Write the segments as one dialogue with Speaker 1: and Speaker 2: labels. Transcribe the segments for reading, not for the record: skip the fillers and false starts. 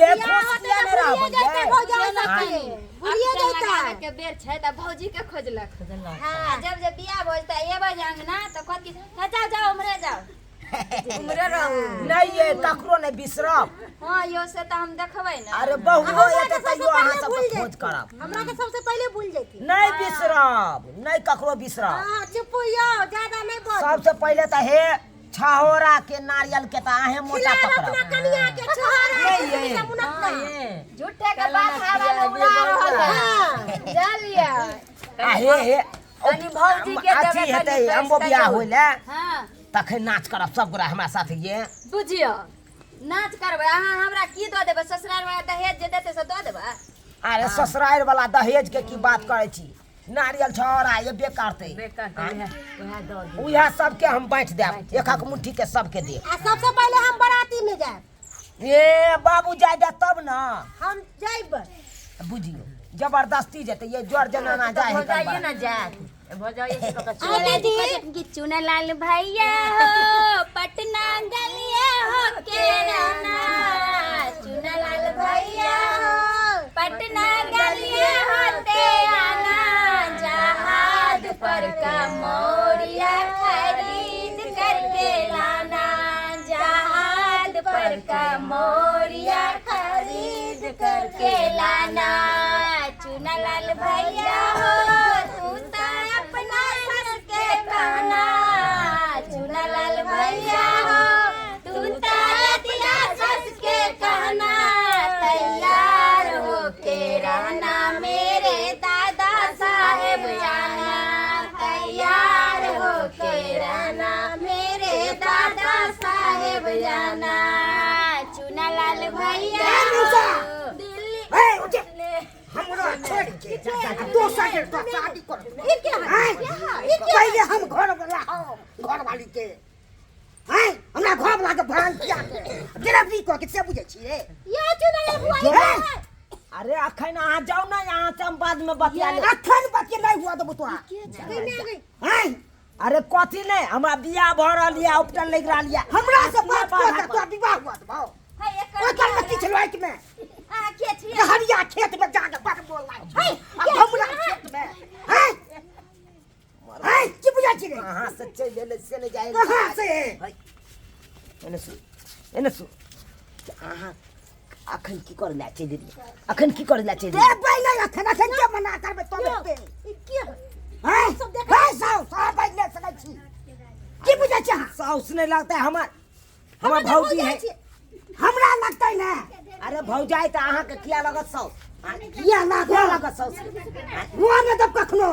Speaker 1: ये खुशिया ने रहबो
Speaker 2: बुढ़िया जाता के बेर छै त भौजी के खोजलक हां जब बियाह भोजता ये बजांग ना त कहत कि चाचा जाओ हमरे जाओ हमरे रहू
Speaker 1: नहीं ये ककरो नहीं बिसरब
Speaker 2: हां यो से त हम देखबै ना
Speaker 1: अरे बहु होए त तइयो अहाँ सब खोज करब
Speaker 3: हमरा के सबसे पहले भूल जैती
Speaker 1: नहीं बिसरब नहीं ककरो बिसरब
Speaker 3: हां चुप हो ज्यादा नहीं बोल
Speaker 1: सबसे पहले त हे छहोरा के नारियल के त आहे मोटा पकड़ब
Speaker 3: अपना कनिया के छोरा
Speaker 1: ये
Speaker 2: झूठे के बात हवा में उड़ा रहल है जालिया
Speaker 1: आहे हे
Speaker 2: कनी भौजी के देबे
Speaker 1: अथी हेतै हमो बियाह होइले
Speaker 2: हां
Speaker 1: तखन नाच करब सब गोरा हमरा साथ ये
Speaker 2: बुझियो नाच करबै अहाँ हमरा की द देबै ससुराल वाला दहेज जे देते से द देबै
Speaker 1: अरे ससुराल वाला दहेज के की बात करे छी नारियल छोरा ये बेकारते उहा सबके हम बांट देब एक एक मुट्ठी के सबके देब
Speaker 3: आ सबसे पहले हम बाराती में जाए
Speaker 1: ये बाबू जाय दे तब ना
Speaker 3: हम जाइब
Speaker 1: बुझियो जबरदस्ती जेते ये जोर जनाना जाय है
Speaker 2: जाइए ना जात भौजाई चुना लाल भैया हो पटना गलिया हो के राना चुना लाल भैया हो पटना गलिया होते आना जहाज पर का मोरिया खरीद करके लाना जहाज पर का मोरिया खरीद करके लाना चुना लाल भैया हो तू तो अपना सस के कहना चुना लाल भैया हो तू तो अपना सस के कहना तैयार हो के रहना मेरे दादा साहेब जाना तैयार हो के रहना मेरे दादा साहेब जाना चुना लाल भैया
Speaker 1: हमरा छोड़ के दोसर के तो शादी कर ई के है पहले हम घर वाली के हैं हमरा घर वाला के भान किया के गिरफ्ती को के से बुझे छी रे
Speaker 3: ये चुना बुआई
Speaker 1: अरे अखन आ जाओ ना यहां से हम बाद में बतिया ले अखन बतिया नहीं हुआ तो बतवा हैं अरे कथी नहीं हमरा बियाह भ रहल या उपटन लग रहल या हमरा से बात कर तो विवाह हुआ तो भाव ओ कल में किछ लइक में हरिया खेत में जाके बात बोल रहा है हमरा खेत में है की बुझा छी रे कहां से चले से ले जाएगा कहां से एने सु आहा अखन की कर ला चली अखन की कर ला चली ए पहले अखन के मना करबे तो पे
Speaker 3: ई के
Speaker 1: है सब देख है सब पहले सकै छी की बुझा छी साउस नहीं लगता है हमर भौजी है हमरा लगता है ना अरे भौजाई त अहाँ के किया लगत सौ किया लगत सौ हुआ में तब कखनो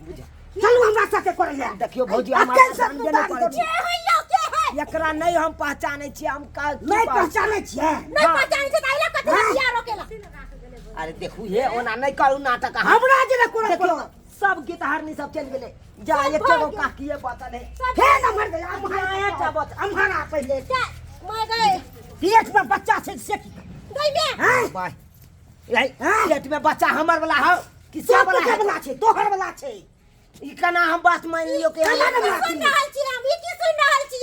Speaker 1: बुझा चलू हमरा साथे करे ले देखियो भौजी हमरा समझे नहीं पड़े
Speaker 3: के है
Speaker 1: एकरा नहीं हम पहचाने छी हम का
Speaker 3: नहीं पहचाने छी नहीं पहचाने छी ताइला कते बियाह रोकेला
Speaker 1: अरे देखू ये ओना नहीं करू नाटक हमरा जे देखियो सब गीत हारनी सब चल गेले जा एक गो काकिए बतल है फेर न मर गया हमारा पहले
Speaker 3: मैं गए
Speaker 1: पेट में बच्चा से
Speaker 3: गई में
Speaker 1: हैं भाई यही पेट में बच्चा हमर वाला हो कि सब वाला छे तोहर वाला छे ई कना हम बात मान लियो के
Speaker 3: सुन रहल छी हम ई की सुन रहल छी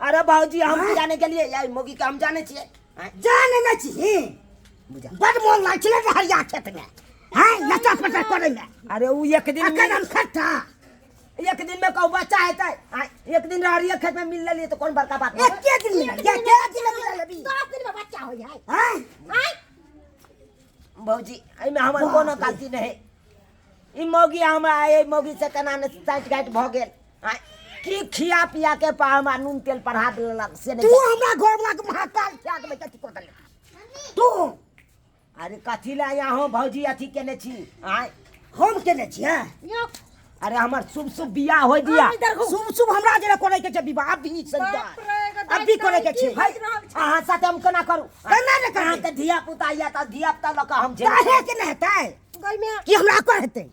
Speaker 1: अरे बाबूजी हम जाने के लिए यार मोगी का हम जाने छिए जाने न छी बुझा बड़ मोन लाग छले हरिया खेत में हैं लटा पटा करे में अरे उ एक दिन कदम खट्टा एक दिन में कहू बच्चा हेतै एक दिन हरिया खेत में मिल लेली तो कौन बड़का बात एक के दिन में ये के दिन में लेबी
Speaker 3: 10 दिन में बच्चा हो जाए
Speaker 1: हैं बाबूजी एई में हमर कोनो गलती नहीं ई मोगी हमरा ए मोगी से कना ने साइट गाइट भ गेल की खिया पिया के पा हमरा नून तेल पढ़ा देलक से नहीं तू हमरा घर वाला के महाकाल खिया के कथि को देले तू अरे कथि ला यहाँ भौजी अथी केने छी हम केने छी अरे हमर शुभ शुभ बियाह हो दिया शुभ शुभ हमरा जे करे के छै विवाह अभी संस्कार अभी करे के छै अहाँ साथे हम केना करू केना ने कहाँ के धिया पुता या त धिया पुता लक हम छै काहे के ने हेतै
Speaker 3: गई में
Speaker 1: की हमरा को हेतै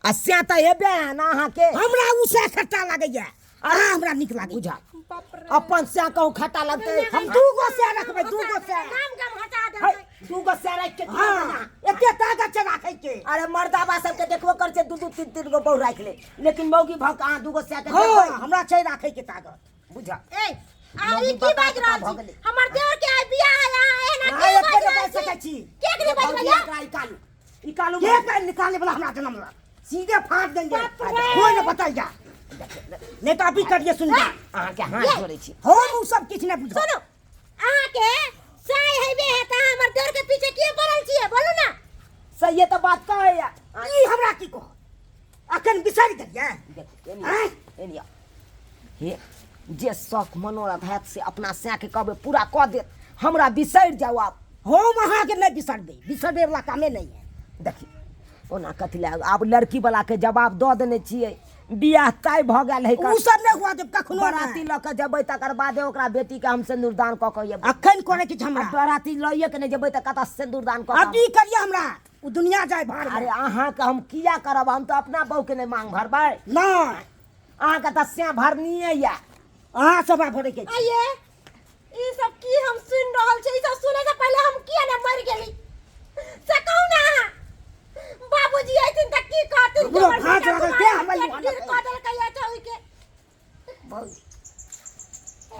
Speaker 1: अस्या त हेबे ना अहाँ के हमरा उ से खट्टा लागैया अरे हमरा निक लाग बुझा अपन से कहू खट्टा लगतै हम दू गो से रखबै दू गो से
Speaker 3: नाम गम हटा दे
Speaker 1: दू गो से रख के एते ताकत से राखै के अरे मर्दाबा सब के देखबो कर छै दू दू तीन तीन गो बहु राख ले लेकिन मौगी भक अहाँ दू गो से के हमरा छै राखै के ताकत बुझा
Speaker 3: ए आ ई की बाज रहल छी हमर देवर के आइ बियाह है ना
Speaker 1: आए
Speaker 3: के
Speaker 1: के
Speaker 3: बाज
Speaker 1: सकै छी
Speaker 3: के के बाज
Speaker 1: भौजी
Speaker 3: भैया
Speaker 1: एकरा ई कालू के कर निकालने वाला हमरा जन्म ला सीधे फाड़ देंगे कोई न बताई जा नहीं तो अभी करिए सुन जा अहाँ के हाथ जोड़े छी हम उ सब किछ नहीं बुझो
Speaker 3: सुनो अहाँ के साई हेबे है त हमर देवर के पीछे के पड़ल छिए बोलू ना
Speaker 1: सही है तो बात कहे या
Speaker 3: ई हमरा की को
Speaker 1: अखन बिसरि गेलिए एनिया हे जे शौक मनोरथ हैत से अपना सै के कहबे पूरा क दे हमरा बिसरि जाओ आप हम अहाँ के नहीं बिसरबे बिसरबे वाला कामे नहीं है देखी ओना कथि ले आब लड़की वाला के जवाब द देने छियै बियाह तय भ गेल है
Speaker 3: उ सब नहीं हुआ जब कखनो
Speaker 1: बराती ल के जबै तकर बादे ओकरा बेटी के हम सिंदूरदान क के
Speaker 3: अखन करे कि हमरा
Speaker 1: बराती लइए के नहीं जबै त कता सिंदूरदान क
Speaker 3: अभी करिए हमरा उ दुनिया जाय भार
Speaker 1: अरे अहाँ के हम किया करब हम तो अपना बहू के नहीं मांग भरबै
Speaker 3: ना
Speaker 1: अहाँ के त स्या भरनिए या
Speaker 3: अहाँ सब भरे के आइए ई सब की हम सुन रहल छै ई सब सुने से पहले हम किया ने मर गेली से कहू ना बाबूजी आइथिन त की कहथिन
Speaker 1: बुढ़ो भाग लागल के हमर
Speaker 3: फिर कदल कहिया छै के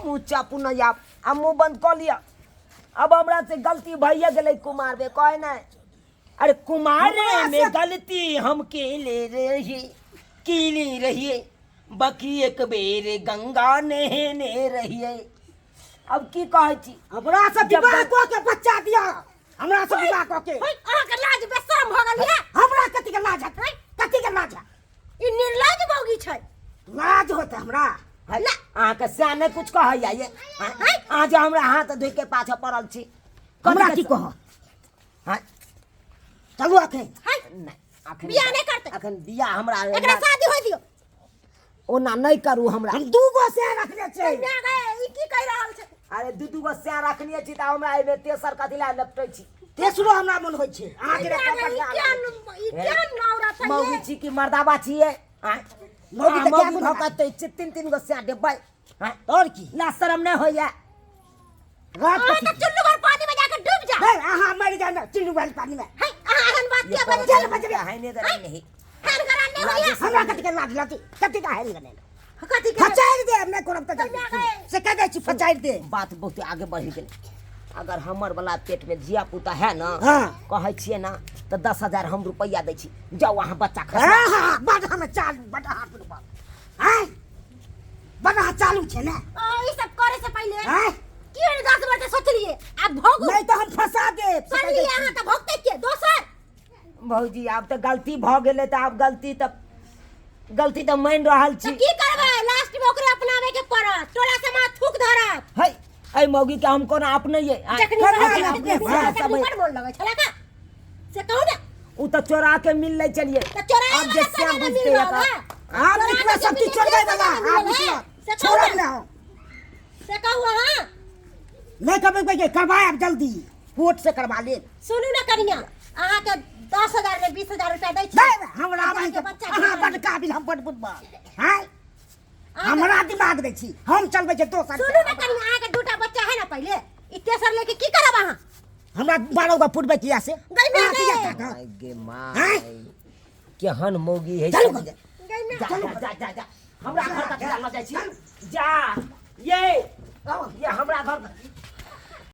Speaker 1: मुँह चापू न या अब मुँह बंद कर लिया अब हमरा से गलती भइए गेलै कुमार बे कहे नहीं अरे कुमार में गलती हम के ले रही की ले रहिए बकी एक बेर गंगा नहेने रहिए अब की कहै छी
Speaker 3: हमरा से विवाह क के बच्चा दिया हमरा से विवाह क के अहाँ के लाज बेशरम भ गेल है हमरा कथि के लाज है कथि के लाज है ई निर्लज भौगी छै लाज होते हमरा
Speaker 1: अहाँ के सै नहीं कुछ कहैया ये अहाँ जे हमरा हाथ धोइ के पाछा पड़ल छी
Speaker 3: हमरा की कह
Speaker 1: हाँ
Speaker 3: चलू अखन
Speaker 1: नहीं अखन
Speaker 3: बियाह नहीं करते
Speaker 1: अखन बियाह हमरा
Speaker 3: एकरा शादी होय दियो
Speaker 1: ओना नहीं करू हमरा
Speaker 3: हम दू गो से रखले छै ई की कह रहल छै
Speaker 1: अरे दू गो सै रखने छी त हमरा एमे तेसर कथि ला लपटै छी
Speaker 3: तेसरो हमरा मन होय छै अहाँ के ई क्या नौरा छै
Speaker 1: मौगी छी कि मर्दाबा छिए मौगी त क्या गुण कहते तीन गो सै देबै
Speaker 3: और की
Speaker 1: ला शर्म नहीं होइया
Speaker 3: रात को चुल्लू भर पानी में जाकर डूब जा
Speaker 1: नहीं अहाँ मर जाना चुल्लू भर पानी में
Speaker 3: है अहाँ बात क्या बन
Speaker 1: चल बच गया है नहीं
Speaker 3: हैन करा नहीं होया
Speaker 1: हमरा कथि के लाज लाती कथि का है नहीं
Speaker 3: कथि के
Speaker 1: फचाई दे हमने करब त
Speaker 3: से कह दे छी फचाई दे
Speaker 1: बात बहुत आगे बढ़ गेल अगर हमर वाला पेट में जिया पुता है ना कहै छिए ना तो 10,000 हम रुपया दै छी जाओ वहां बच्चा खा
Speaker 3: बड़ हमें चालू बड़ हाथ रुपा हैं बड़ा चालू छै ना ई सब करे से पहले हैं की 10 बार सोच लिए अब भोग
Speaker 1: नहीं तो हम फंसा दे
Speaker 3: कर लिए अहाँ त भोगते के दोसर
Speaker 1: भौजी आब त गलती भ गेलै त आब गलती त मान रहल छी
Speaker 3: की करबै लास्ट में ओकरे अपनावे के पड़त तोरा से मां थूक धरत
Speaker 1: है ए मौगी के हम कोना अपने ये
Speaker 3: अपने बोल लगे छला का से कहू ना
Speaker 1: उ त चोरा के मिल ले चलिए
Speaker 3: त चोरा
Speaker 1: अब जे से बुझते आप निकला सब चीज चोरबै वाला आप
Speaker 3: से
Speaker 1: छोड़ ना
Speaker 3: से कहू हां
Speaker 1: नहीं करबै के करवाए अब जल्दी कोर्ट से करवा ले
Speaker 3: सुनू ना कनिया अहाँ के 10,000 में 20,000 रुपया दै छी
Speaker 1: नहीं हमरा बहन के बच्चा हां बड़ काबिल हम बड़ बुद्धबा हैं हमरा दिमाग दै छी हम चलबै छै दोसर
Speaker 3: सुनू ना कनिया अहाँ के दूटा बच्चा है ना पहले ई तेसर लेके की करब अहाँ
Speaker 1: हमरा 12 गो पुटबै किया से
Speaker 3: गई
Speaker 1: गे मां केहन मौगी है
Speaker 3: चलू
Speaker 1: जा हमरा घर का ल जाइ छी जा ये हमरा घर